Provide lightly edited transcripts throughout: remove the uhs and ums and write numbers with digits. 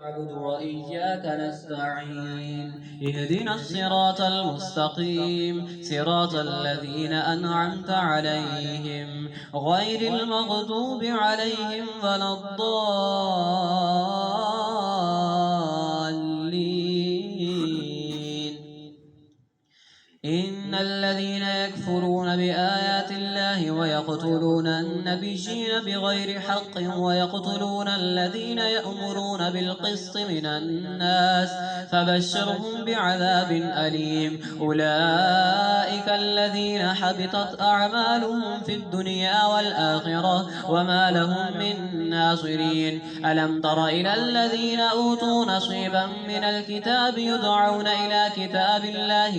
نعبد وإياك نستعين اهدنا الصراط المستقيم صراط الذين أنعمت عليهم غير المغضوب عليهم ولا الضالين. إن الذين يكفرون بآيات الله ويقتلون النبيين بغير حق ويقتلون الذين يأمرون بالقسط من الناس فبشرهم بعذاب أليم. أولئك الذين حبطت أعمالهم في الدنيا والآخرة وما لهم من ناصرين. ألم تر إلى الذين أوتوا نصيبا من الكتاب يدعون إلى كتاب الله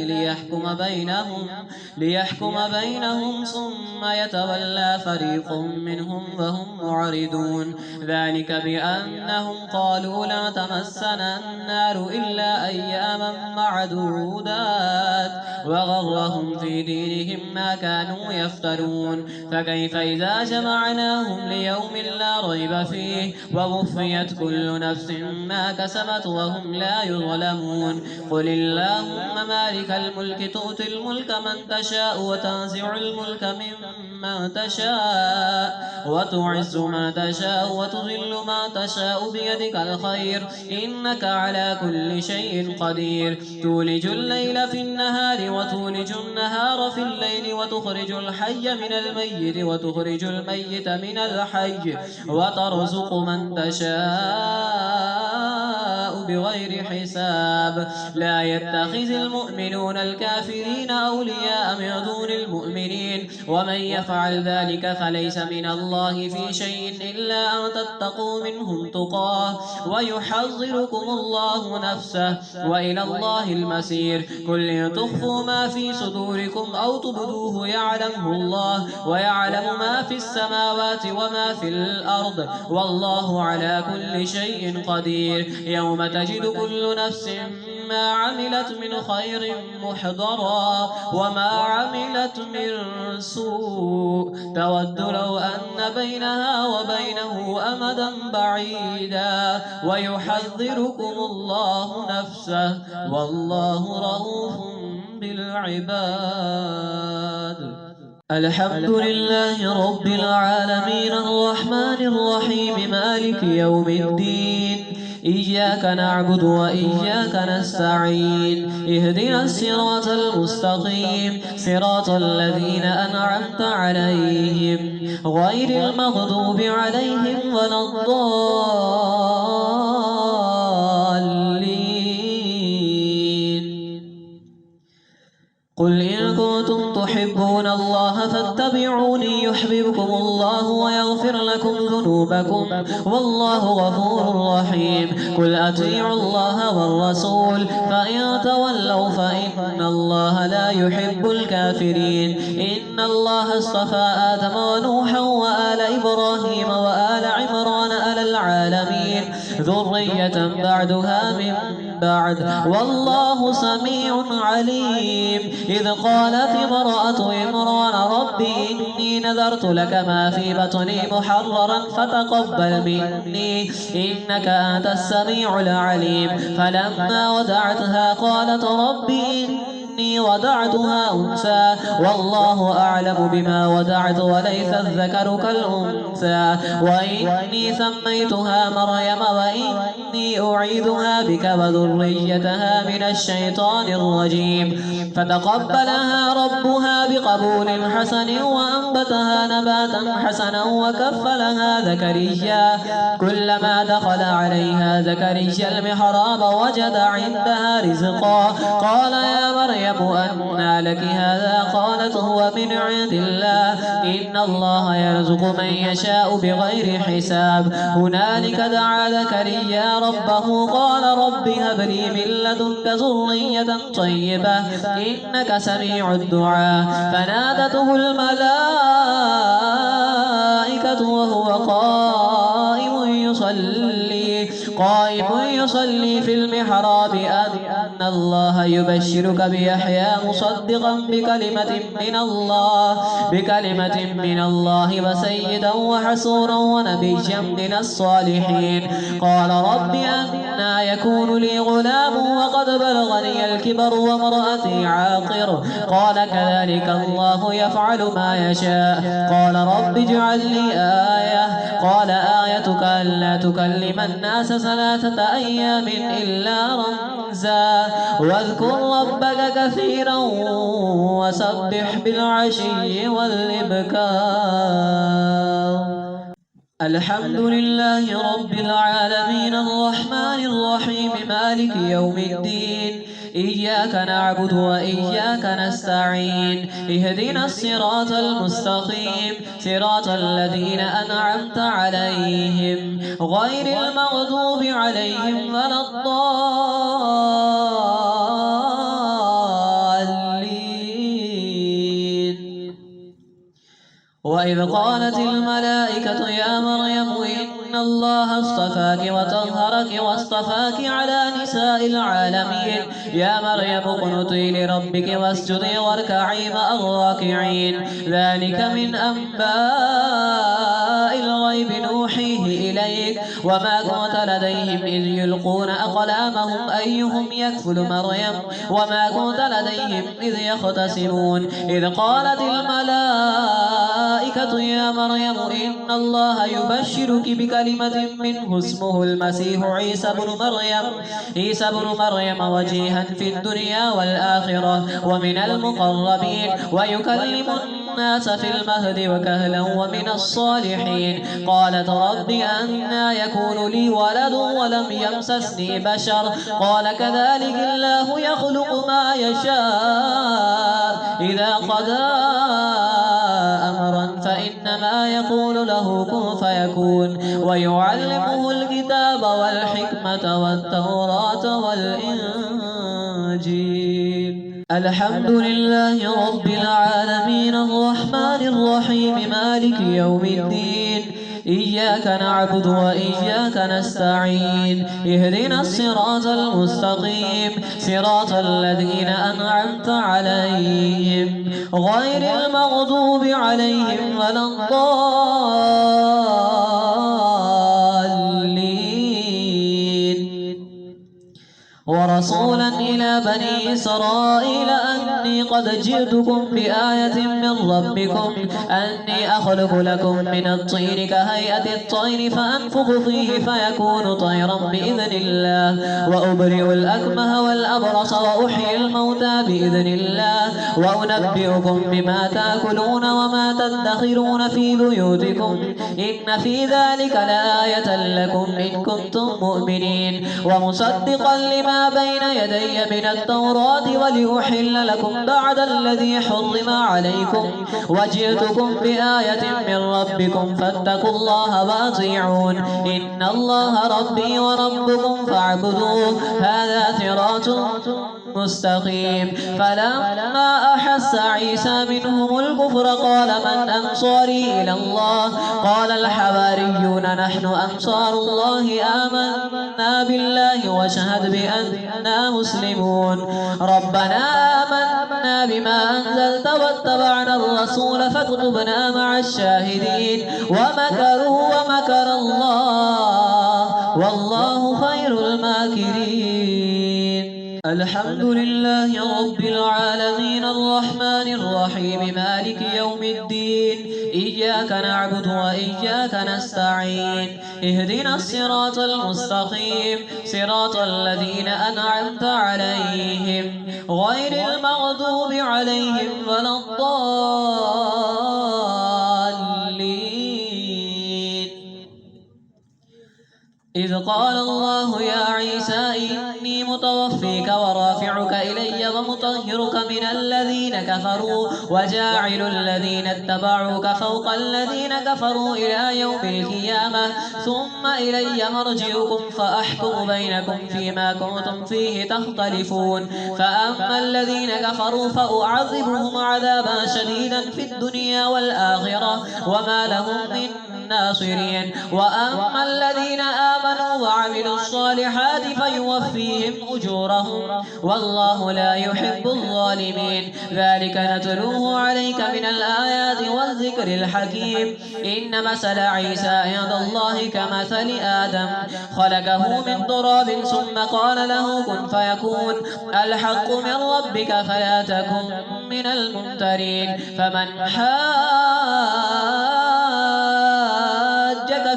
ليحكم بينهم ثم يتولى فريق منهم وهم معرضون. ذلك بأنهم قالوا لا تمسنا النار إلا أياما معدودات وغرهم في دينهم ما كانوا يفترون. فكيف إذا جمعناهم ليوم لا ريب فيه ووفيت كل نفس ما كسبت وهم لا يظلمون. قل اللهم مالك الملك تؤتي الملك من تشاء وتنزع الملك ممن تشاء وتعز من تشاء وتذل من تشاء بيدك الخير إنك على كل شيء قدير. تولج الليل في النهار وتولج النهار في الليل وتخرج الحي من الميت وتخرج الميت من الحي وترزق من تشاء بغير حساب. لا يتخذ المؤمنون الكافرين أولياء من دون المؤمنين ومن يفعل ذلك فليس من الله في شيء إلا أن تتقوا منهم تقاه ويحذركم الله نفسه وإلى الله المسير. قل إن تخفوا ما في صدوركم أو تبدوه يعلمه الله ويعلم ما في السماوات وما في الأرض والله على كل شيء قدير. يوم تجد كل نفس ما عملت من خير محضرا وما عملت من سوء تود لو أن بينها وبينه أمدا بعيدا ويحذركم الله نفسه والله رؤوف بالعباد. الحمد لله رب العالمين الرحمن الرحيم مالك يوم الدين إياك نعبد وإياك نستعين اهدنا الصراط المستقيم صراط الذين أنعمت عليهم غير المغضوب عليهم ولا الضالين. قل إن كنتم تحبون الله فاتبعوني يحببكم الله ويغفر لكم ذنوبكم والله غفور رحيم. قل أطيعوا الله والرسول فإن تولوا فإن الله لا يحب الكافرين. إن الله اصطفى آدم ونوحا وآل إبراهيم وآل عمران على العالمين ذرية بعدها من بعد والله سميع عليم. إذ قالت امرأة عمران رب إني نذرت لك ما في بطني محررا فتقبل مني إنك أنت السميع العليم. فلما ودعتها قالت رب إني وضعتها أنثى والله أعلم بما ودعت وليس الذكر كالأنثى وإني سميتها مريم وإني أعيذها بك وذريتها من الشيطان الرجيم. فتقبلها ربها بقبول حسن وأنبتها نباتا حسنا وكفلها زكريا. كلما دخل عليها زكريا المحراب وجد عندها رزقا قال يا مريم أنى لك هذا قالت هو من عند الله إن الله يرزق من يشاء بغير حساب. هنالك دعا زكريا ربه قال رب هب لي من لدنك ذرية طيبة إنك سميع الدعاء. فنادته الملائكة وهو قائم يصلي في المحراب أن الله يبشرك بيحيى مصدقا بكلمة من الله وسيدا وحسورا ونبيا من الصالحين. قال رب أنى يكون لي غلام وقد بلغني الكبر وامرأتي عاقر؟ قال كذلك الله يفعل ما يشاء. قال رب اجعل لي آية. قال آيتك ألا تكلم الناس 3 أيام إلا رمزا واذكر ربك كثيرا وسبح بالعشي والإبكار. الحمد لله رب العالمين الرحمن الرحيم مالك يوم الدين إياك نعبد وإياك نستعين اهدنا الصراط المستقيم صراط الذين أنعمت عليهم غير المغضوب عليهم ولا الضالين. وإذ قالت الملائكة يا مريم إن الله اصطفاك وطهرك واصطفاك على نساء العالمين يا مريم اقنتي لربك واسجدي واركعي مع الراكعين. ذلك من أنباء الغيب نوحيه إليك وما كنت لديهم إذ يلقون أقلامهم أيهم يكفل مريم وما كنت لديهم إذ يختصمون. إذ قالت الملائكة يا مريم إن الله يبشرك بكلمة منه اسمه المسيح عيسى بن مريم وجيها في الدنيا والآخرة ومن المقربين ويكلم الناس في المهد وكهلا ومن الصالحين. قالت رب أنى يكون لي ولد ولم يمسسني بشر قال كذلك الله يخلق ما يشاء إذا قضى أمرا فإنما يقول له كن فيكون. ويعلمه الكتاب والحكمة والتوراة والإنجيل. الحمد لله رب العالمين الرحمن الرحيم مالك يوم الدين إياك نعبد وإياك نستعين اهدنا الصراط المستقيم صراط الذين أنعمت عليهم غير المغضوب عليهم ولا الضالين. ورسولا إلى بني إسرائيل أني قد جئتكم بآية من ربكم أني أخلق لكم من الطين كهيئة الطير فأنفخ فيه فيكون طيرا بإذن الله وأبرئ الأكمه والأبرص وأحيي الموتى بإذن الله وأنبئكم بما تأكلون وما تدخرون في بيوتكم إن في ذلك لآية لكم إن كنتم مؤمنين. ومصدقا لما بين يدي من التوراة ولأحل لكم بعد الذي حرم عليكم وجئتكم بآية من ربكم فاتقوا الله وأطيعون إن الله ربي وربكم فاعبدوه هذا صراط مستقيم. فلما أحس عيسى منهم الكفر قال من أنصاري إلى الله قال الحواريون نحن أنصار الله آمنا بالله وشهد بأننا مسلمون. ربنا آمنا بما أنزلت واتبعنا الرسول فاكتبنا مع الشاهدين. ومكروا ومكر الله والله خير الماكرين. الحمد لله رب العالمين الرحمن الرحيم مالك يوم الدين إياك نعبد وإياك نستعين اهدنا الصراط المستقيم صراط الذين أنعمت عليهم غير المغضوب عليهم ولا الضالين. إذ قال الله يا عيسى إني متوفيك ورافعك إلي ومطهرك من الذين كفروا وجاعل الذين اتبعوك فوق الذين كفروا إلى يوم القيامة ثم إلي مرجعكم فأحكم بينكم فيما كنتم فيه تختلفون. فأما الذين كفروا فأعذبهم عذابا شديدا في الدنيا والآخرة وما لهم من ناصرين. وأما الذين آمنوا آمنوا وعملوا الصالحات فيوفيهم أجورهم والله لا يحب الظالمين. ذلك نتلوه عليك من الآيات والذكر الحكيم. إن مثل عيسى عند الله كمثل آدم خلقه من تراب ثم قال له كن فيكون. الحق من ربك فلا تكن من الممترين. فمن حاجك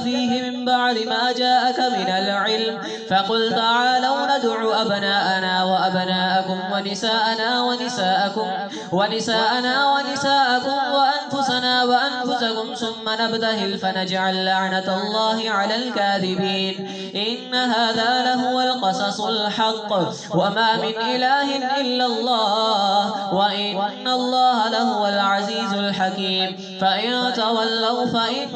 فيه من بعد ما جاءك من العلم فقل تعالوا ندع أبناءنا وأبناءكم ونساءنا ونساءكم وأنفسنا وأنفسكم ثم نبتهل فنجعل لعنة الله على الكاذبين. إن هذا لهو القصص الحق وما من إله إلا الله وإن الله لهو العزيز الحكيم. فإن تولوا فإن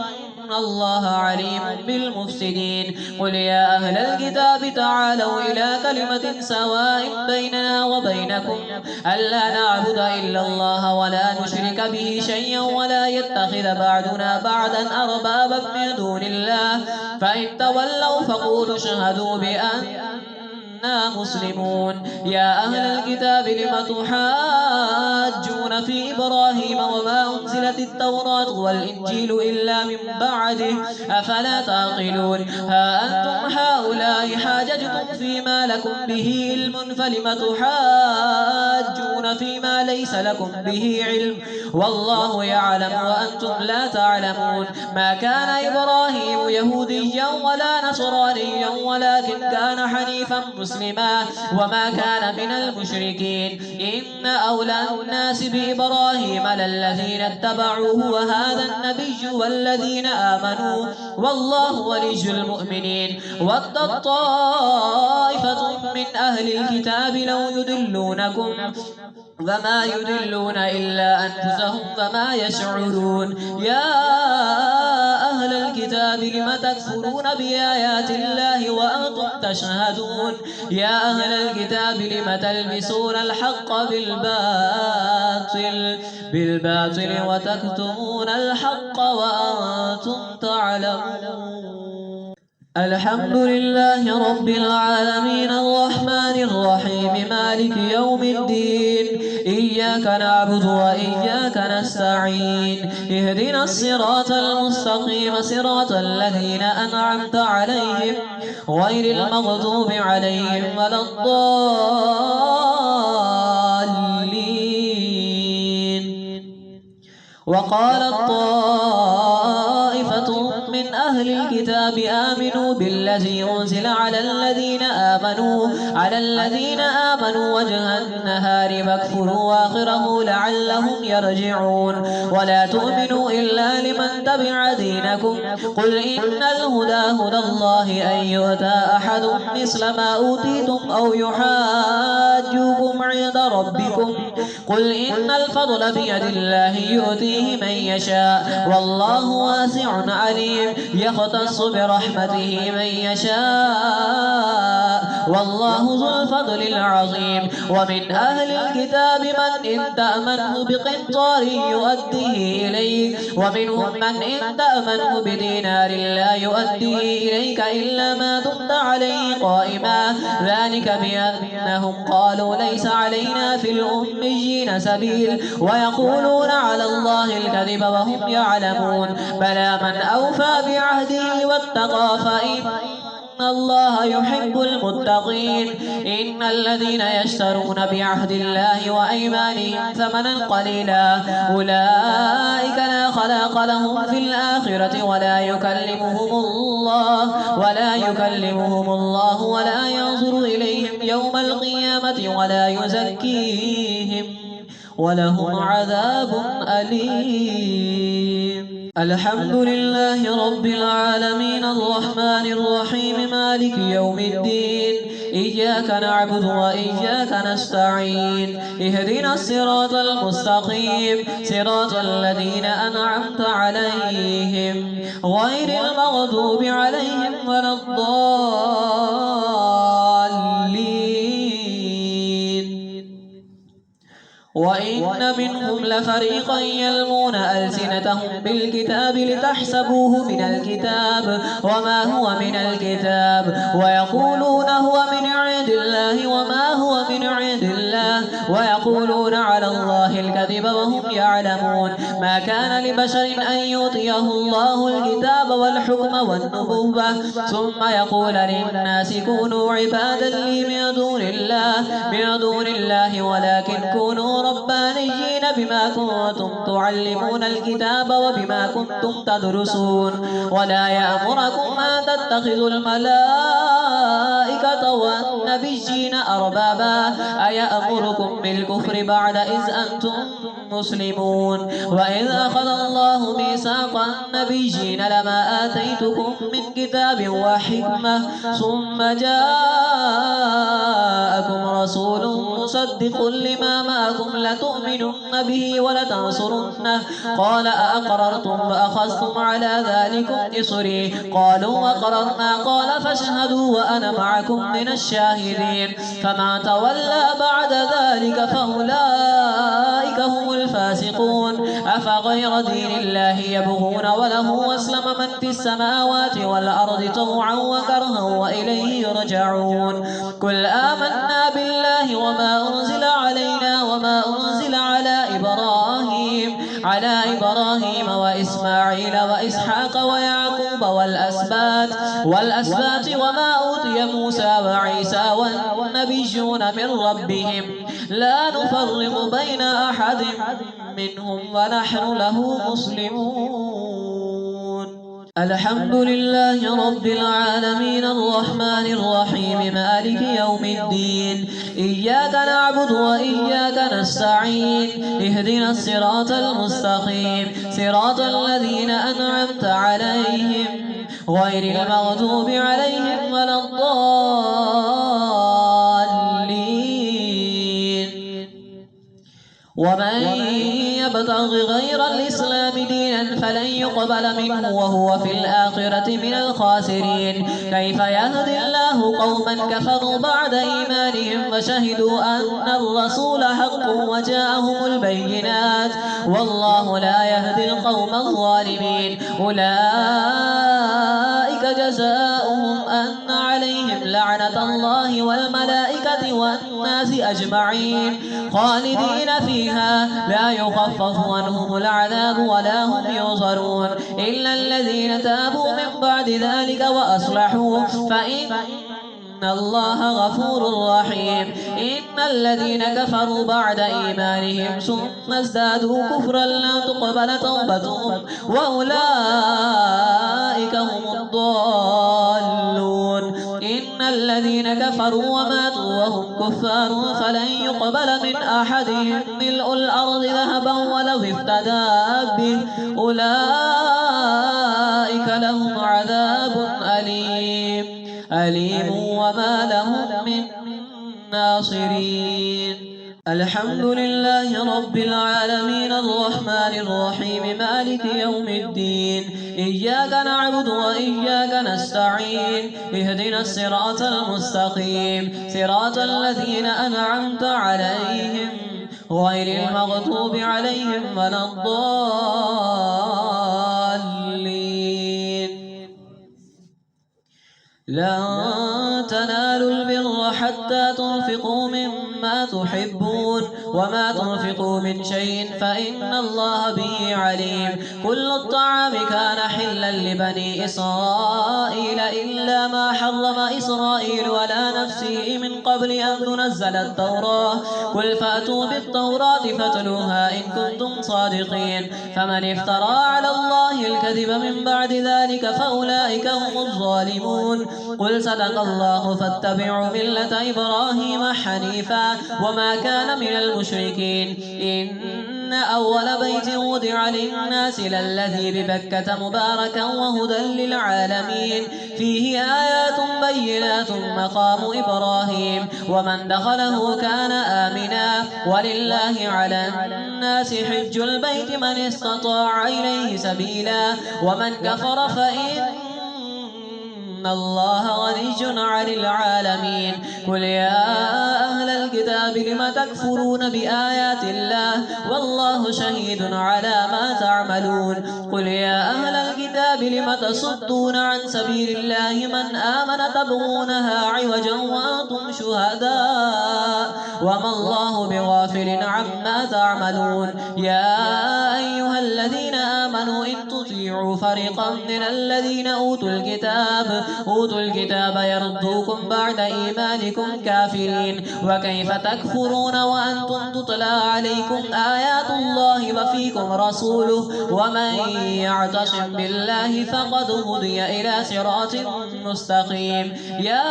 الله عليم بالمفسدين. قل يا أهل الكتاب تعالوا إلى كلمة سواء بيننا وبينكم ألا نعبد إلا الله ولا نشرك به شيئا ولا يتخذ بعضنا بعضا أربابا من دون الله. فإن تولوا فقولوا اشهدوا بأننا مسلمون. يا أهل الكتاب لم تحاجون في إبراهيم وما أنزلت التوراة والإنجيل إلا من بعده أفلا تعقلون. ها أنتم هؤلاء حاججتم فيما لكم به علم فلم تحاجون فيما ليس لكم به علم والله يعلم وأنتم لا تعلمون. ما كان إبراهيم يهوديا ولا نصرانيا ولكن كان حنيفا مسلما وما كان من المشركين. إن أولى الناس بإبراهيم للذين اتبعوه وهذا النبي والذين آمنوا والله ولي المؤمنين. ود طائفة من أهل الكتاب لو يدلونكم وما يدلون إلا أنفسهم وما يشعرون. يا أهل الكتاب لم تكفرون بآيات الله وأنتم تشهدون. يا أهل الكتاب لم تلبسون الحق بالباطل وتكتمون الحق وأنتم تعلمون. الحمد لله رب العالمين الرحمن الرحيم مالك يوم الدين. إياك نعبد وإياك نستعين. اهدنا الصراط المستقيم صراط الذين أنعمت عليهم غير المغضوب عليهم ولا الضالين. وقالت طائفة من أهل الكتاب آمنوا بالذي أنزل على الذين آمنوا وجه النهار فاكفروا آخره لعلهم يرجعون. ولا تؤمنوا إلا لمن تبع دينكم. قل إن الهدى هدى الله أن يؤتى أحد مثل ما أوتيتم أو يحاجوكم عند ربكم. قل إن الفضل بيد الله يؤتيه من يشاء والله واسع عليم. يختص برحمته من يشاء والله ذو الفضل العظيم. ومن أهل الكتاب من إن تأمنه بقنطار يؤديه إليك ومنهم من إن تأمنه بدينار لا يؤديه إليك إلا ما دمت عليه قائما. ذلك بأنهم قالوا ليس علينا في الأميين سبيل ويقولون على الله الكذب وهم يعلمون. بلى من أوفى بعهده واتقى فإن الله يحب المتقين. إن الذين يشترون بعهد الله وأيمانهم ثمنا قليلا أولئك لا خلاق لهم في الآخرة ولا يكلمهم الله ولا ينظر إليهم يوم القيامة ولا يزكيهم ولهم عذاب أليم. الحمد لله رب العالمين الرحمن الرحيم مالك يوم الدين. إياك نعبد وإياك نستعين. اهدنا الصراط المستقيم صراط الذين أنعمت عليهم غير المغضوب عليهم ولا الضالين. وإن منهم لفريقا يلمون ألسنتهم بالكتاب لتحسبوه من الكتاب وما هو من الكتاب ويقولون هو من عند الله وما هو من عند الله ويقولون على الله الكذب وهم يعلمون. ما كان لبشر أن يؤتيه الله الكتاب والحكم والنبوة ثم يقول للناس كونوا عبادا لي من دون الله ولكن كونوا ربانيين بما كنتم تعلمون الكتاب وبما كنتم تدرسون. ولا يأمركم أن تتخذوا الملائكة والنبيين أربابا أيأمركم بالكفر بعد إذ أنتم مسلمون. وإذ أخذ الله ميثاق النبيين لما آتيتكم من كتاب وحكمة ثم جاءكم رسول مصدق لما معكم لتؤمنن به ولتنصرنه قال أأقررتم وأخذتم على ذلكم إصري قالوا وقررنا قال فاشهدوا وأنا معكم من الشاهدين. فما تولى بعد ذلك فأولئك هم الفاسقون. أفغير دين الله يبغون وله أسلم من في السماوات والأرض طوعا وكرها وإليه يرجعون. قل آمنا بالله وما أنزل علينا وما أنزل على إبراهيم وإسماعيل وإسحاق ويعقوب والأسباط وما أوتي موسى وعيسى والنبيون من ربهم لا نفرق بين أحد منهم ونحن له مسلمون. الحمد لله رب العالمين الرحمن الرحيم مالك يوم الدين. إياك نعبد وإياك نستعين اهدنا الصراط المستقيم صراط الذين أنعمت عليهم غير المغضوب عليهم ولا الضالين. ومن يبتغ غير الإسلام دينا فلن يقبل منه وهو في الآخرة من الخاسرين. كيف يهدي الله قوما كفروا بعد إيمانهم وشهدوا أن الرسول حق وجاءهم البينات والله لا يهدي القوم الظالمين. أولئك جزاؤهم أن عليهم لعنة الله والملائكة والناس أجمعين خالدين فيها لا يخفف عنهم العذاب ولا هم ينصرون إلا الذين تابوا من بعد ذلك وأصلحوا فإن الله غفور رحيم. إن الذين كفروا بعد إيمانهم ثم ازدادوا كفرا لا تقبل توبتهم وأولئك هم الضالون. إن الذين كفروا وماتوا وهم كفار فلن يقبل من أحدهم ملء الأرض ذهبا ولو افتدى به أولئك لهم عذاب أليم وما لهم من ناصرين. الحمد لله رب العالمين الرحمن الرحيم مالك يوم الدين. إياك نعبد وإياك نستعين اهدنا الصراط المستقيم صراط الذين أنعمت عليهم غير المغضوب عليهم ولا الضالين. لن تنالوا البر حتى تنفقوا مما تحبون وما تنفقوا من شيء فإن الله به عليم. كل الطعام كان حلا لبني إسرائيل إلا ما حرم إسرائيل على نفسه من قبل أن تنزل التوراة قل فأتوا بالتوراة فاتلوها إن كنتم صادقين. فمن افترى على الله الكذب من بعد ذلك فأولئك هم الظالمون. قل صدق الله فاتبعوا ملة إبراهيم حنيفا وما كان من المشركين. إن أول بيت وضع للناس للذي ببكة مباركا وهدى للعالمين فيه آيات بينات مقام إبراهيم ومن دخله كان آمنا ولله على الناس حج البيت من استطاع إليه سبيلا ومن كفر فإن الله غني عن العالمين. قل يا أهل الكتاب الكتاب لم تكفرون بآيات الله والله شهيد على ما تعملون قل يا أهل الكتاب لم تصدون عن سبيل الله من آمن تبغونها عوجا وأنتم شهداء وما الله بغافل عما تعملون يا أيها الذين آمنوا إن تطيعوا فريقا من الذين أوتوا الكتاب يردوكم بعد إيمانكم كافرين وكيف تكفرون وأنتم تتلى عليكم آيات الله وفيكم رسوله ومن يعتصم بالله فقد هدي إلى صراط مستقيم يا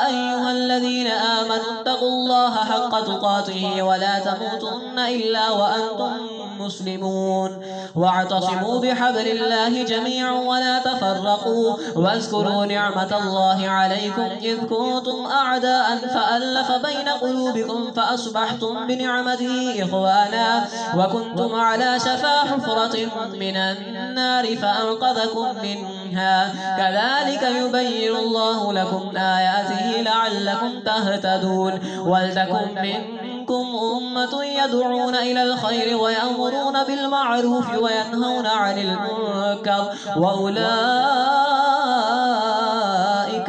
أيها الذين آمنوا اتقوا الله حق تقاته ولا تموتن إلا وأنتم مسلمون واعتصموا بحبل الله جميعا ولا تفرقوا واذكروا نعمة الله عليكم إذ كنتم أعداء فألف بين قلوبكم فأصبحتم بنعمته إخوانا وكنتم على شفا حفرة من النار فأنقذكم منها كذلك يبين الله لكم آياته لعلكم تهتدون ولتكن منكم أمة يدعون إلى الخير ويأمرون بالمعروف وينهون عن المنكر وأولئك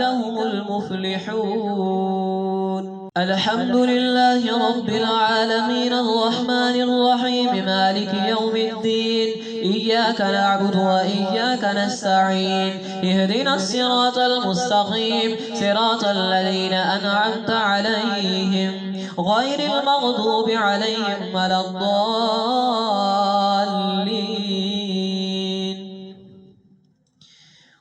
هم المفلحون الحمد لله رب العالمين الرحمن الرحيم مالك يوم الدين إياك نعبد وإياك نستعين اهدنا الصراط المستقيم صراط الذين أنعمت عليهم غير المغضوب عليهم ولا الضالين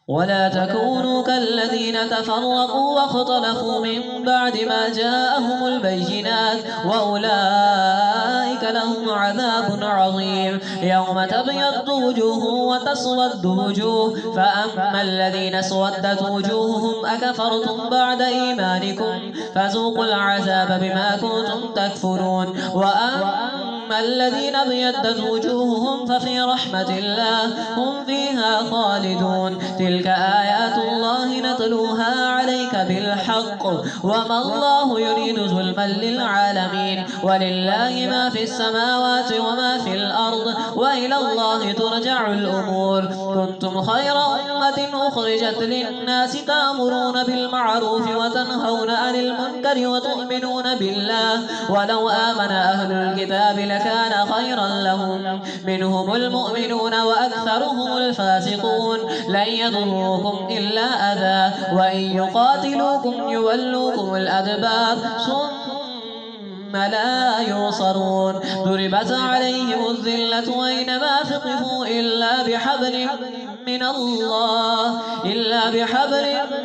ولا تكونوا كالذين تفرقوا واختلفوا من بعد ما جاءهم البينات وأولئك لهم عذاب عظيم يوم تبيض وجوه وتسود وجوه فأما الذين اسودت وجوههم أكفرتم بعد إيمانكم فذوقوا العذاب بما كنتم تكفرون وأما الذين ابيضت وجوههم ففي رحمة الله هم فيها خالدون تلك آيات الله نتلوها عليك بالحق وما الله يريد ظلما للعالمين ولله ما في السماوات وما في الأرض وإلى الله ترجع الأمور كنتم خير أمة أخرجت للناس تأمرون بالمعروف وتنهون عن المنكر وتؤمنون بالله ولو آمن أهل الكتاب لكان خيرا لهم منهم المؤمنون وأكثرهم الفاسقون لن يضروكم إلا أذى وإن يقاتلوكم يولوكم الأدبار ثم لا ينصرون ضربت عليهم الذلة أينما ثقفوا إلا بحبل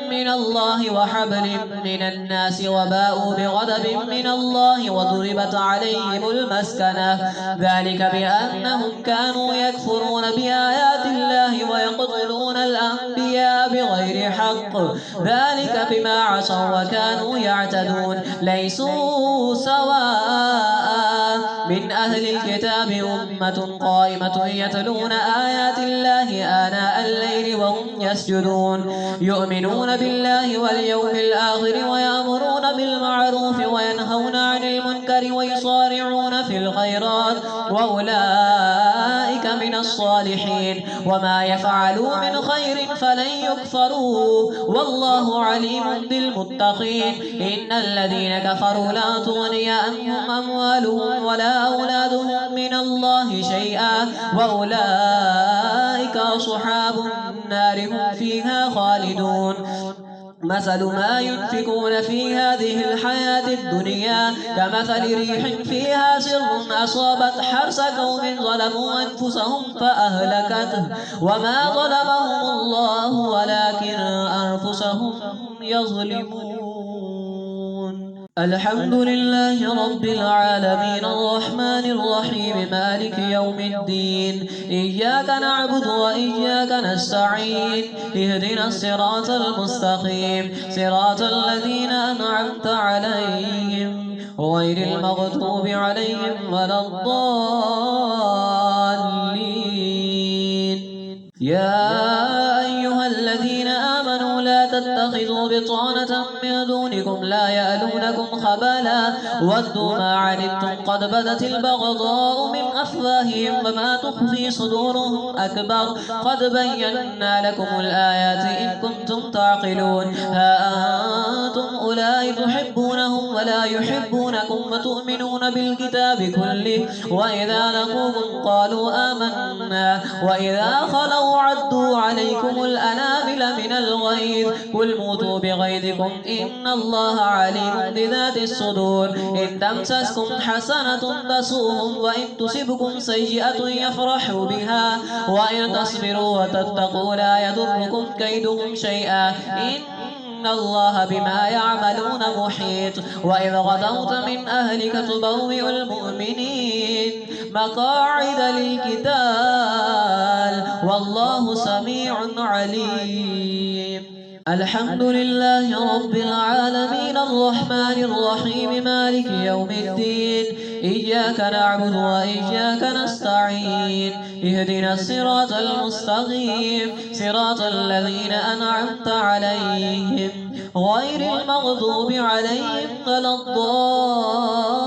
من الله وحبل من الناس وباءوا بغضب من الله وضربت عليهم المسكنة ذلك بأنهم كانوا يكفرون بآيات الله ويقتلون الأنبياء بغير حق ذلك بما عصوا وكانوا يعتدون ليسوا سواء من أهل الكتاب أمة قائمة يتلون آيات الله آناء الليل وهم يسجدون يؤمنون بالله واليوم الآخر ويأمرون بالمعروف وينهون عن المنكر ويصارعون في الخيرات وأولئك من الصالحين وما يفعلوا من خير فلن يكفروا والله عليم بالمتقين إن الذين كفروا لا تغني عنهم أموالهم ولا أولادهم من الله شيئا وأولئك أصحاب النار هم فيها خالدون مثل ما ينفقون في هذه الحياة الدنيا كمثل ريح فيها سر أصابت حرث قوم ظلموا أنفسهم فأهلكته وما ظلمهم الله ولكن أنفسهم يظلمون الحمد لله رب العالمين الرحمن الرحيم مالك يوم الدين إياك نعبد وإياك نستعين اهدنا الصراط المستقيم صراط الذين أنعمت عليهم غير المغضوب عليهم ولا الضالين يا أيها الذين آمنوا لا تتخذوا بطانة من دونكم لا يألونكم خبالا ودوا ما عنتم قد بدت البغضاء من أفواههم وما تخفي صدورهم أكبر قد بينا لكم الآيات إن كنتم تعقلون ها أنتم أولئك تحبونهم ولا يحبونكم وتؤمنون بالكتاب كله وإذا لقوكم قالوا آمنا وإذا خلوا عدوا عليكم الأنامل من الغيظ قل موتوا بغيظكم إن الله عليم بذات الصدور إن تمسسكم حسنة تسؤهم وإن تصبكم سيئة يفرحوا بها وإن تصبروا وتتقوا لا يضركم كيدهم شيئا إن الله بما يعملون محيط وإذ غدوت من أهلك تبوئ المؤمنين مقاعد للقتال والله سميع عليم الحمد لله رب العالمين الرحمن الرحيم مالك يوم الدين إياك نعبد وإياك نستعين اهدنا الصراط المستقيم صراط الذين أنعمت عليهم غير المغضوب عليهم ولا الضالين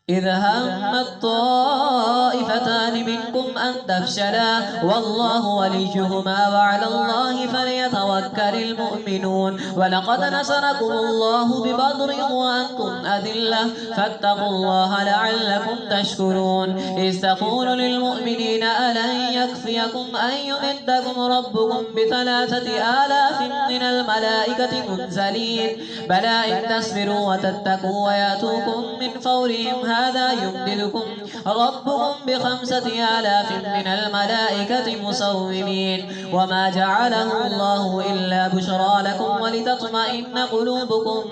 إذ همت طائفتان منكم أن تفشلا والله وليهما وعلى الله فليتوكل المؤمنون ولقد نصركم الله ببدر وأنتم أذلة فاتقوا الله لعلكم تشكرون إذ تقول للمؤمنين ألن يكفيكم أن يمدكم ربكم ب3,000 من الملائكة منزلين بلى إن تصبروا وتتقوا ويأتوكم من فورهم هذا يمددكم ربكم ب5,000 من الملائكة مسومين وما جعله الله إلا بشرى لكم ولتطمئن قلوبكم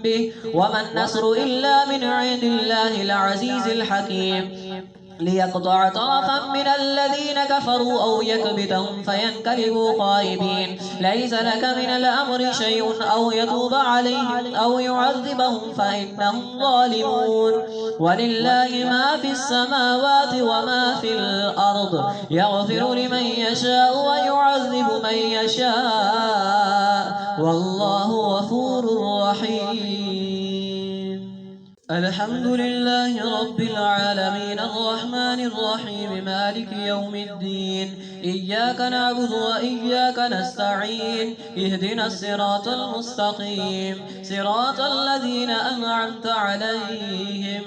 به وما النصر إلا من عند الله العزيز الحكيم ليقطع طرفا من الذين كفروا أو يكبتهم فينقلبوا خائبين ليس لك من الأمر شيء أو يتوب عليهم أو يعذبهم فإنهم ظالمون ولله ما في السماوات وما في الأرض يغفر لمن يشاء ويعذب من يشاء والله غفور رحيم الحمد لله رب العالمين الرحمن الرحيم مالك يوم الدين إياك نعبد وإياك نستعين اهدنا الصراط المستقيم صراط الذين أنعمت عليهم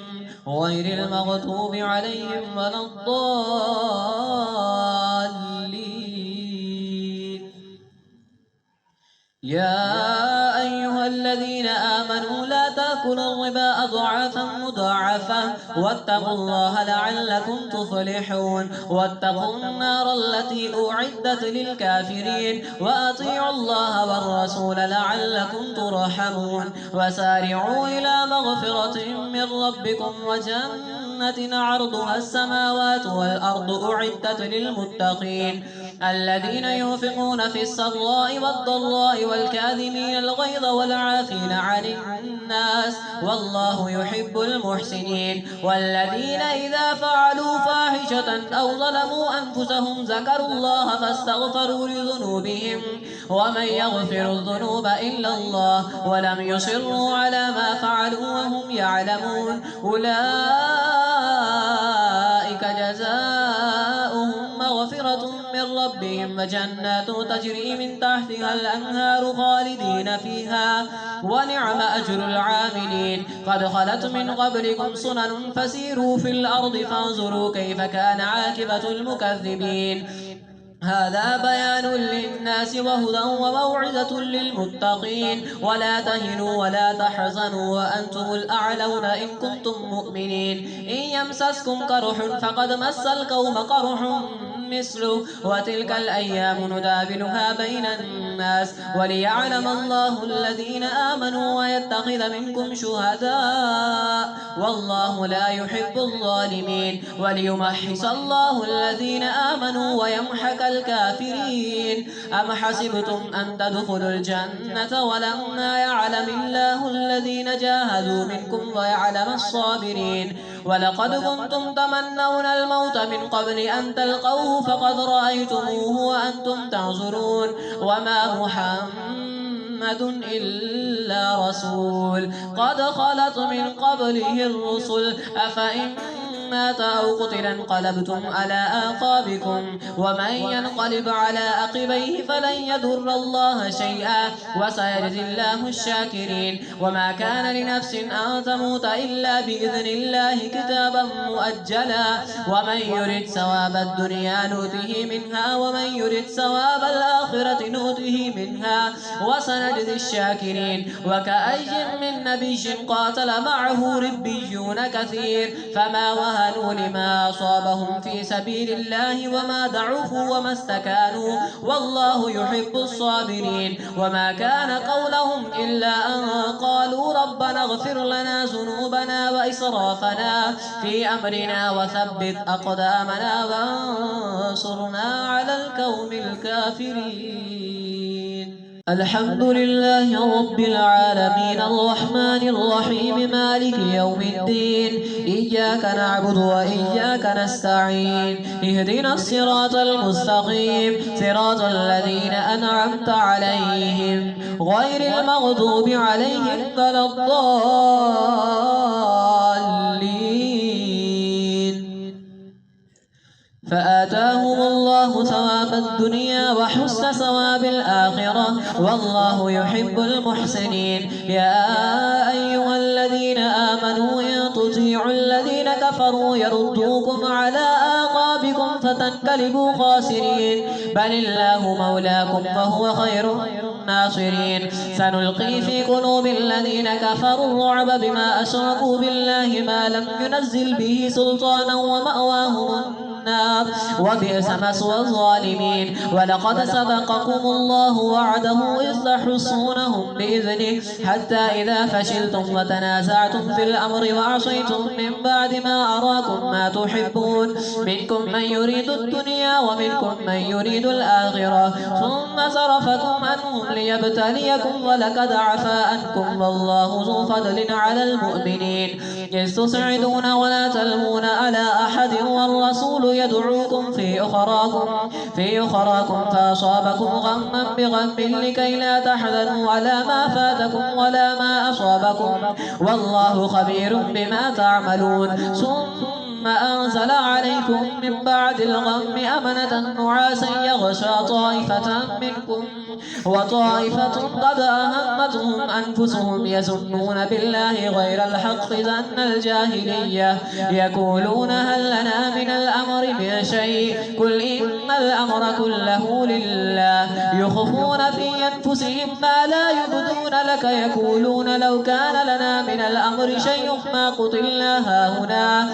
غير المغضوب عليهم ولا الضالين يا أيها الذين آمنوا لا تأكلوا الربا أضعافا مضاعفة واتقوا الله لعلكم تفلحون واتقوا النار التي أعدت للكافرين وأطيعوا الله والرسول لعلكم ترحمون وسارعوا إلى مغفرة من ربكم وجنة عرضها السماوات والأرض أعدت للمتقين الذين ينفقون في السراء والضراء والكاظمين الغيظ والعافين عن الناس والله يحب المحسنين والذين إذا فعلوا فاحشة أو ظلموا أنفسهم ذكروا الله فاستغفروا لذنوبهم ومن يغفر الذنوب إلا الله ولم يصروا على ما فعلوا وهم يعلمون أولئك جزاؤهم مغفرة من ربهم وجنات تجري من تحتها الأنهار خالدين فيها ونعم أجر العاملين قد خلت من قبلكم سنن فسيروا في الأرض فانظروا كيف كان عاقبة المكذبين هذا بيان للناس وهدى وموعظة للمتقين ولا تهنوا ولا تحزنوا وأنتم الأعلون إن كنتم مؤمنين إن يمسسكم قرح فقد مس القوم قرح مثله وتلك الأيام نداولها بين الناس وليعلم الله الذين آمنوا ويتخذ منكم شهداء والله لا يحب الظالمين وليمحص الله الذين آمنوا ويمحق الكافرين أم حسبتم أن تدخلوا الجنة ولما يعلم الله الذين جاهدوا منكم ويعلم الصابرين ولقد كنتم تمنون الموت من قبل أن تلقوه فقد رأيتموه وأنتم تنظرون وما محمد إلا رسول قد خلت من قبله الرسل أفإن مات أو قتل انقلبتم على أعقابكم ومن ينقلب على عقبيه فلن يضر الله شيئا وسيجزي الله الشاكرين وما كان لنفس أن تموت إلا بإذن الله كتابا مؤجلا ومن يرد ثواب الدنيا نؤته منها ومن يرد ثواب الآخرة نؤته منها وسنجزي الشاكرين وكأي من نبي قاتل معه ربيون كثير فما وهنوا لما أصابهم في سبيل الله وما ضعفوا وما استكانوا والله يحب الصابرين وما كان قولهم إلا أن قالوا ربنا اغفر لنا ذنوبنا وإسرافنا في أمرنا وثبت أقدامنا وانصرنا على القوم الكافرين الحمد لله رب العالمين الرحمن الرحيم مالك يوم الدين إياك نعبد وإياك نستعين اهدنا الصراط المستقيم صراط الذين أنعمت عليهم غير المغضوب عليهم ولا الضالين فآتاهم الله ثواب الدنيا وحسن ثواب الآخرة والله يحب المحسنين يا أيها الذين آمنوا إن تطيعوا الذين كفروا يردوكم على أعقابكم فتنقلبوا خاسرين بل الله مولاكم وهو خير الناصرين سنلقي في قلوب الذين كفروا الرعب بما أشركوا بالله ما لم ينزل به سلطانا ومأواهم النار وبئس مثوى الظالمين ولقد صدقكم الله وعده إذ تحصونهم بإذنه حتى إذا فشلتم وتنازعتم في الأمر وعصيتم من بعد ما أراكم ما تحبون منكم من يريد الدنيا ومنكم من يريد الآخرة ثم صرفكم عنهم ليبتليكم ولقد عفا عنكم والله ذو فضل على المؤمنين إذ تسعدون ولا تلمون على أحد والرسول يدعوكم في أخراكم فأصابكم غما بغم لكي لا تحزنوا على ما فاتكم ولا ما أصابكم والله خبير بما تعملون ثم أنزل عليكم من بعد الغم أمنة نعاسا يغشى طائفة منكم وطائفة قد أهمتهم أنفسهم يظنون بالله غير الحق ظن الجاهلية يقولون هل لنا من الأمر من شيء قل إن الأمر كله لله يخفون في أنفسهم ما لا يبدون لك يقولون لو كان لنا من الأمر شيء ما قتلنا هاهنا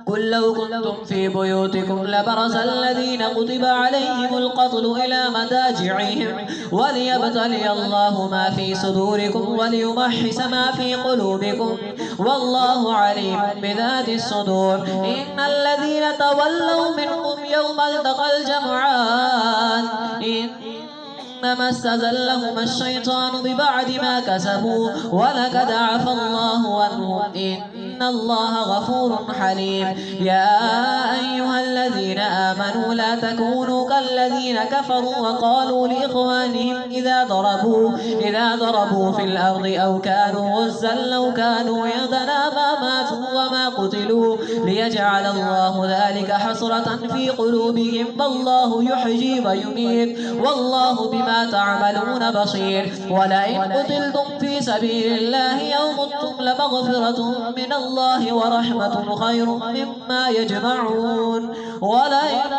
قل لو كنتم في بيوتكم لبرز الذين كتب عليهم القتل إلى مضاجعهم وليبتلي الله ما في صدوركم وليمحص ما في قلوبكم والله عليم بذات الصدور إن الذين تولوا منكم يوم التقى الجمعان إنما استزلهم الشيطان ببعد ما كسبوا ولقد عفى الله عنهم إن الله غفور حليم يا أيها الذين آمنوا لا تكونوا كالذين كفروا وقالوا لإخوانهم إذا ضربوا في الأرض أو كانوا غزا لو كانوا عندنا ما ماتوا وما قتلوا ليجعل الله ذلك حسرة في قلوبهم والله يحيي ويميت والله بما تعملون بصير ولئن قتلتم في سبيل الله أو متم لمغفرة من الله ورحمة خير مما يجمعون ولئن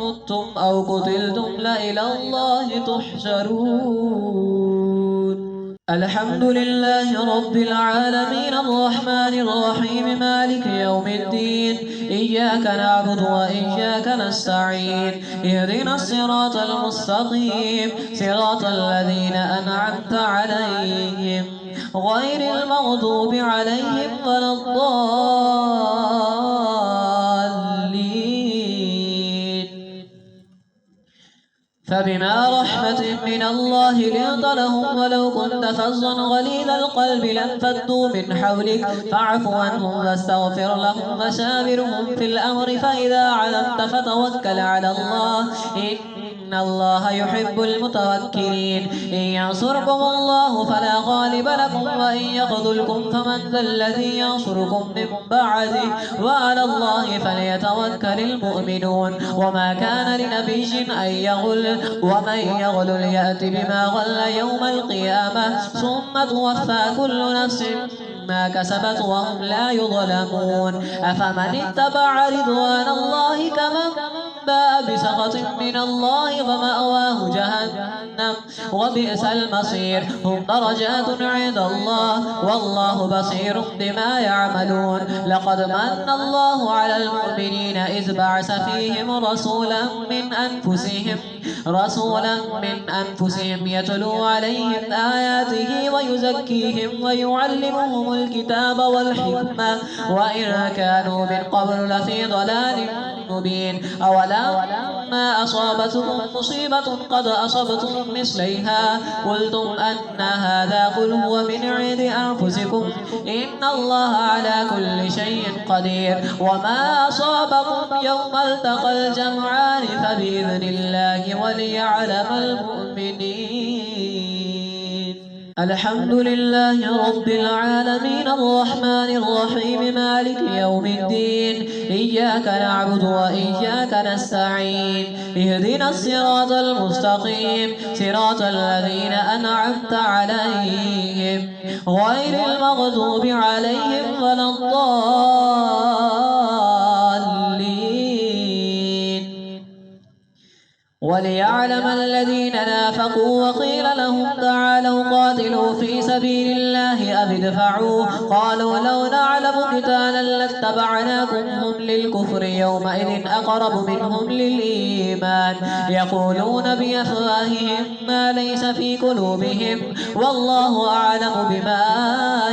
متم أو قتلتم لإلى الله تحشرون الحمد لله رب العالمين الرحمن الرحيم مالك يوم الدين إياك نعبد وإياك نستعين اهدنا الصراط المستقيم صراط الذين أنعمت عليهم غير المغضوب عليهم ولا الضالين فبما رحمة من الله لنت لهم ولو كنت فظا غليظ القلب لانفضوا من حولك فاعف عنهم واستغفر لهم وشاورهم في الأمر فإذا عزمت فتوكل على الله إن الله يحب المتوكلين إن ينصركم الله فلا غالب لكم وإن يخذلكم فمن ذا الذي ينصركم من بعده وعلى الله فليتوكل المؤمنون وما كان لنبي أن يغل ومن يغل يأت بما غل يوم القيامة ثم توفى كل نفس ما كسبت وهم لا يظلمون أفمن اتبع رضوان الله كمن باء بسخط من الله فمأواه جهنم وبئس المصير هم درجات عند الله والله بصير بما يعملون لقد من الله على المؤمنين إذ بعث فيهم رسولا من أنفسهم يتلو عليهم آياته ويزكيهم ويعلمهم الكتاب والحكمة وإن كانوا من قبل لفي ضلال مبين أولما أصابتكم مصيبة قد أصبتم مثليها قلتم أن هذا قل هو من عند أنفسكم إن الله على كل شيء قدير وما أصابكم يوم التقى الجمعان فبإذن الله وليعلم المؤمنين الحمد لله رب العالمين الرحمن الرحيم مالك يوم الدين إياك نعبد وإياك نستعين اهدنا الصراط المستقيم صراط الذين أنعمت عليهم غير المغضوب عليهم ولا الضالين وليعلم الذين نافقوا وقيل لهم تعالوا قاتلوا في سبيل الله أو ادفعوا قالوا لو نعلم قتالا لاتبعناكم هم للكفر يومئذ أقرب منهم للإيمان يقولون بأفواههم ما ليس في قلوبهم والله أعلم بما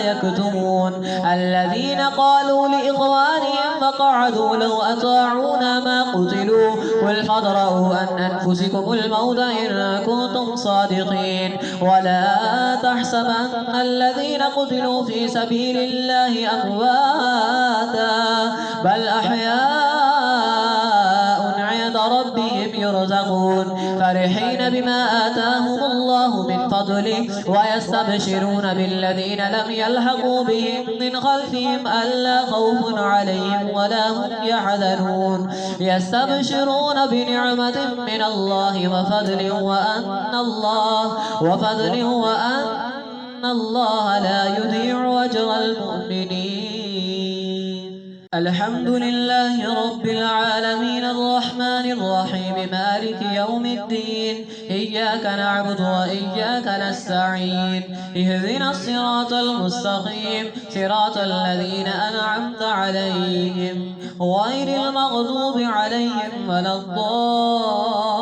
يكتمون الذين قالوا لإخوانهم فقعدوا لو أطاعونا ما قتلوا قل فادرءوا عن أنفسكم الموت إن كنتم صادقين ولا تحسبن الذين قتلوا في سبيل الله أمواتا بل أحياء عند ربهم يرزقون فرحين بما آتاهم الله من فضله ويستبشرون بالذين لم يلحقوا بهم من خلفهم ألا خوف عليهم ولا هم يحزنون يستبشرون بنعمة من الله وفضل وأن الله لا يضيع أجر المؤمنين الحمد لله رب العالمين الرحمن الرحيم مالك يوم الدين إياك نعبد وإياك نستعين اهدنا الصراط المستقيم صراط الذين أنعمت عليهم غير المغضوب عليهم ولا الضالين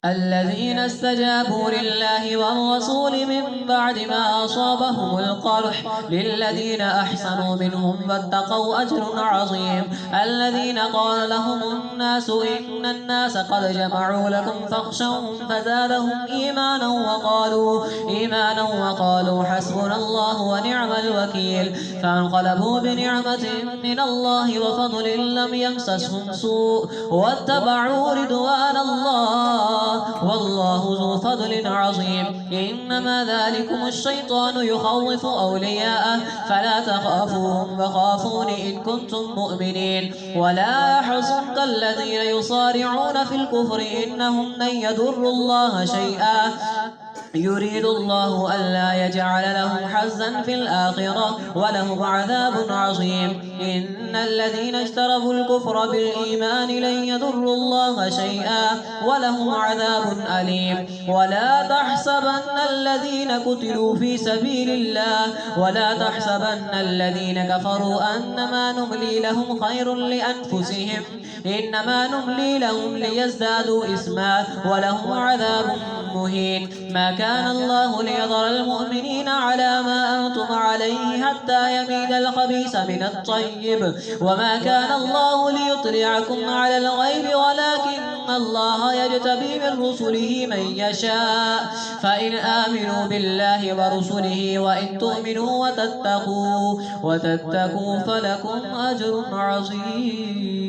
الذين استجابوا لله والرسول من بعد ما أصابهم القرح للذين أحسنوا منهم واتقوا أجر عظيم الذين قال لهم الناس إن الناس قد جمعوا لكم فاخشوهم فزادهم إيمانا وقالوا حسبنا الله ونعم الوكيل فانقلبوا بنعمة من الله وفضل لم يمسسهم سوء واتبعوا رضوان الله والله ذو فضل عظيم إنما ذلكم الشيطان يخوف أولياءه فلا تخافوهم وخافون إن كنتم مؤمنين ولا يحزنك الذين يصارعون في الكفر إنهم لن يضروا الله شيئا يريد الله ألا يجعل لهم حظا في الآخرة ولهم عذاب عظيم إن الذين اشتروا الكفر بالإيمان لن يضروا الله شيئا ولهم عذاب أليم ولا تحسبن الذين قتلوا في سبيل الله ولا تحسبن الذين كفروا أنما نملي لهم خير لأنفسهم إنما نملي لهم ليزدادوا إثما ولهم عذاب مهين. ما كان الله ليذر المؤمنين على ما أنتم عليه حتى يميز الخبيث من الطيب، وما كان الله ليطلعكم على الغيب ولكن الله يجتبي من رسله من يشاء. فإن آمنوا بالله ورسله وإن تؤمنوا وتتقوا فلكم أجر عظيم.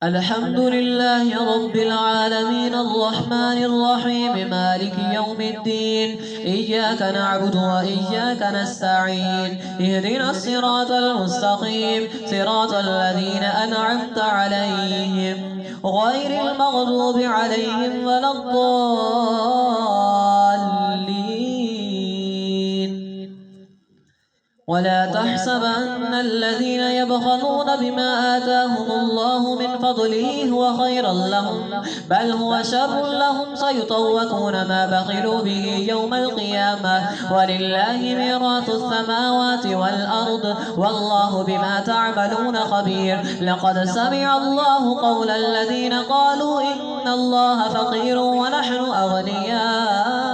الحمد لله رب العالمين الرحمن الرحيم مالك يوم الدين. إياك نعبد وإياك نستعين. اهدنا الصراط المستقيم صراط الذين أنعمت عليهم غير المغضوب عليهم ولا الضالين. ولا تحسبن الذين يبخلون بما آتاهم الله من فضله هو خيرا لهم، بل هو شر لهم، سيطوقون ما بخلوا به يوم القيامة، ولله ميراث السماوات والأرض، والله بما تعملون خبير. لقد سمع الله قول الذين قالوا إن الله فقير ونحن أغنياء،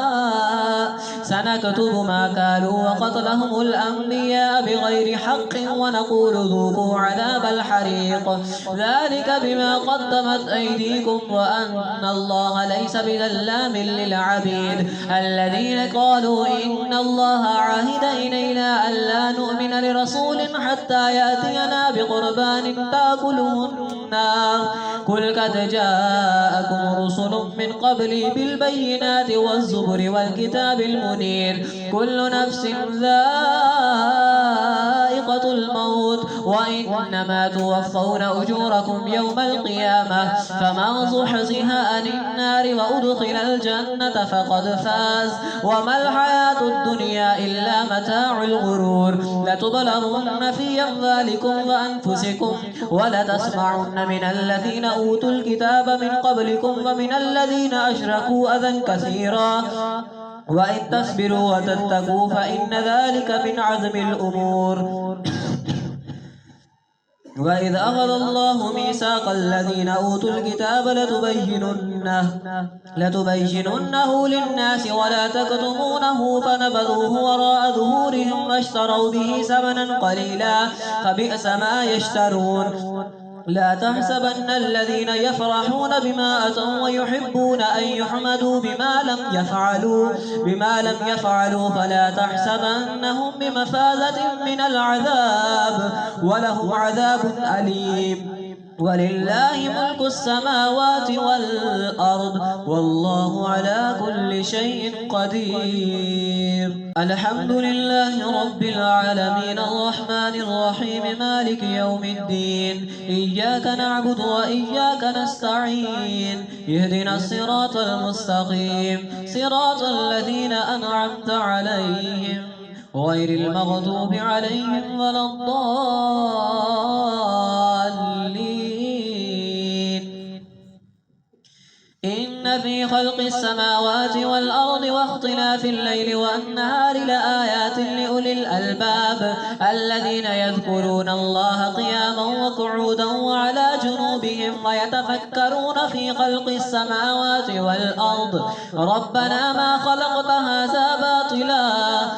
سنكتب ما قالوا وقتلهم الأنبياء بغير حق ونقول ذوقوا عذاب الحريق، ذلك بما قدمت أيديكم وأن الله ليس بظلام للعبيد. الذين قالوا إن الله عهد إلينا ألا نؤمن لرسول حتى يأتينا بقربان تأكله النار، قل قد جاءكم رسل من قبلي بالبينات والزبر والكتاب المنير، كل نفس ذائقة الموت وإنما توفون أجوركم يوم القيامة، فمن زحزح عن النار وأدخل الجنة فقد فاز، وما الحياة الدنيا إلا متاع الغرور. لتبلغن في أموالكم وأنفسكم ولتسمعن من الذين أوتوا الكتاب من قبلكم ومن الذين أشركوا أذى كثيرا، وإن تصبروا وتتقوا فإن ذلك من عزم الأمور. وإذ أخذ الله ميثاق الذين أوتوا الكتاب لتبيننه للناس ولا تكتمونه فنبذوه وراء ظهورهم واشتروا به ثمنا قليلا فبئس ما يشترون. لا تحسبن الذين يفرحون بما أتوا ويحبون أن يحمدوا بما لم يفعلوا فلا تحسبنهم بمفازة من العذاب ولهم عذاب أليم. ولله ملك السماوات والأرض والله على كل شيء قدير. الحمد لله رب العالمين الرحمن الرحيم مالك يوم الدين. إياك نعبد وإياك نستعين. اهدنا الصراط المستقيم صراط الذين أنعمت عليهم غير المغضوب عليهم ولا الضالين. إن في خلق السماوات والأرض واختلاف الليل والنهار لآيات لأولي الألباب الذين يذكرون الله قياما وقعودا وعلى جنوبهم ويتفكرون في خلق السماوات والأرض ربنا ما خلقت هذا باطلا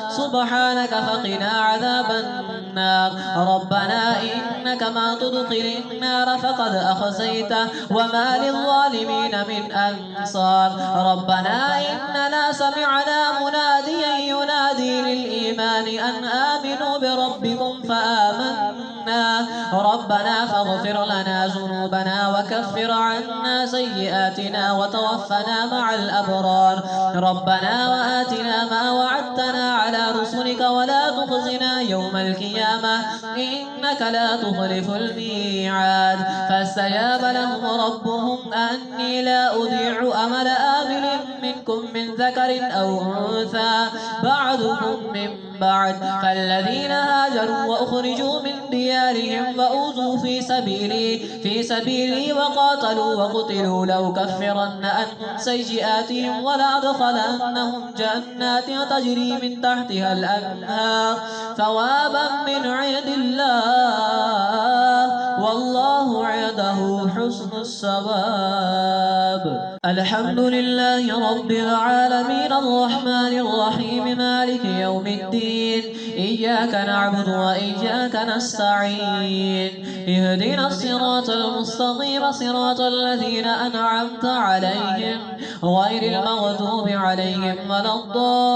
سبحانك فقنا عذاب النار. ربنا إنك ما تدخل النار فقد أخزيته وما للظالمين من أنصار. ربنا إننا سمعنا مناديا ينادي للإيمان أن آمنوا بربكم فآمنا. ربنا فاغفر لنا ذنوبنا وكفر عنا سيئاتنا وتوفنا مع الأبرار. ربنا وآتنا ما وعدتنا على رسلك ولا تخزنا يوم القيامة إنك لا تخلف الميعاد. فاستجاب لهم ربهم أني لا أضيع أمل آمل منكم من ذكر أو أنثى بعضكم من بعد. فالذين هاجروا وأخرجوا من ديارهم وأوذوا في سبيلي وقاتلوا وقتلوا لأكفرن عنهم سيئاتهم ولأدخلنهم جنات تجري من تحتها الأنهار ثوابا من عند الله والله عنده حسن الثواب. الحمد لله رب العالمين الرحمن الرحيم مالك يوم الدين إياك نعبد وإياك نستعين اهدنا الصراط المستقيم صراط الذين أنعمت عليهم غير المغضوب عليهم ولا الضالين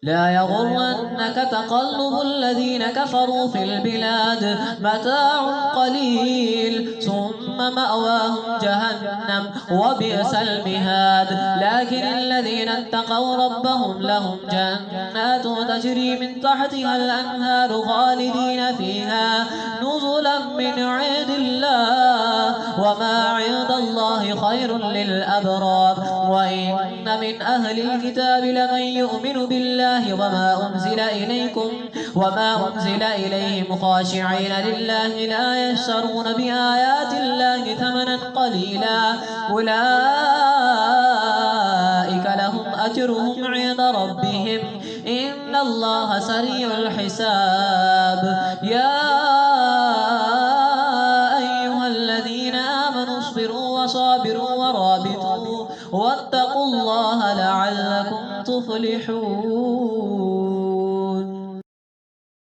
لا يغرنك تقلب الذين كفروا في البلاد متاع قليل ثم مأواهم جهنم وبئس المهاد لكن الذين اتقوا ربهم لهم جنات تجري من تحتها الأنهار خالدين فيها نزلا من عند الله وما عند الله خير للأبرار وإن من أهل الكتاب لمن يؤمن بالله وما أنزل إليهم خاشعين لله لا يشترون بآيات الله ثمنا قليلا أولئك لهم أجرهم عند ربهم إن الله سريع الحساب يا أيها الذين آمنوا اصبروا وصابروا ورابطوا واتقوا الله لعلكم تفلحون.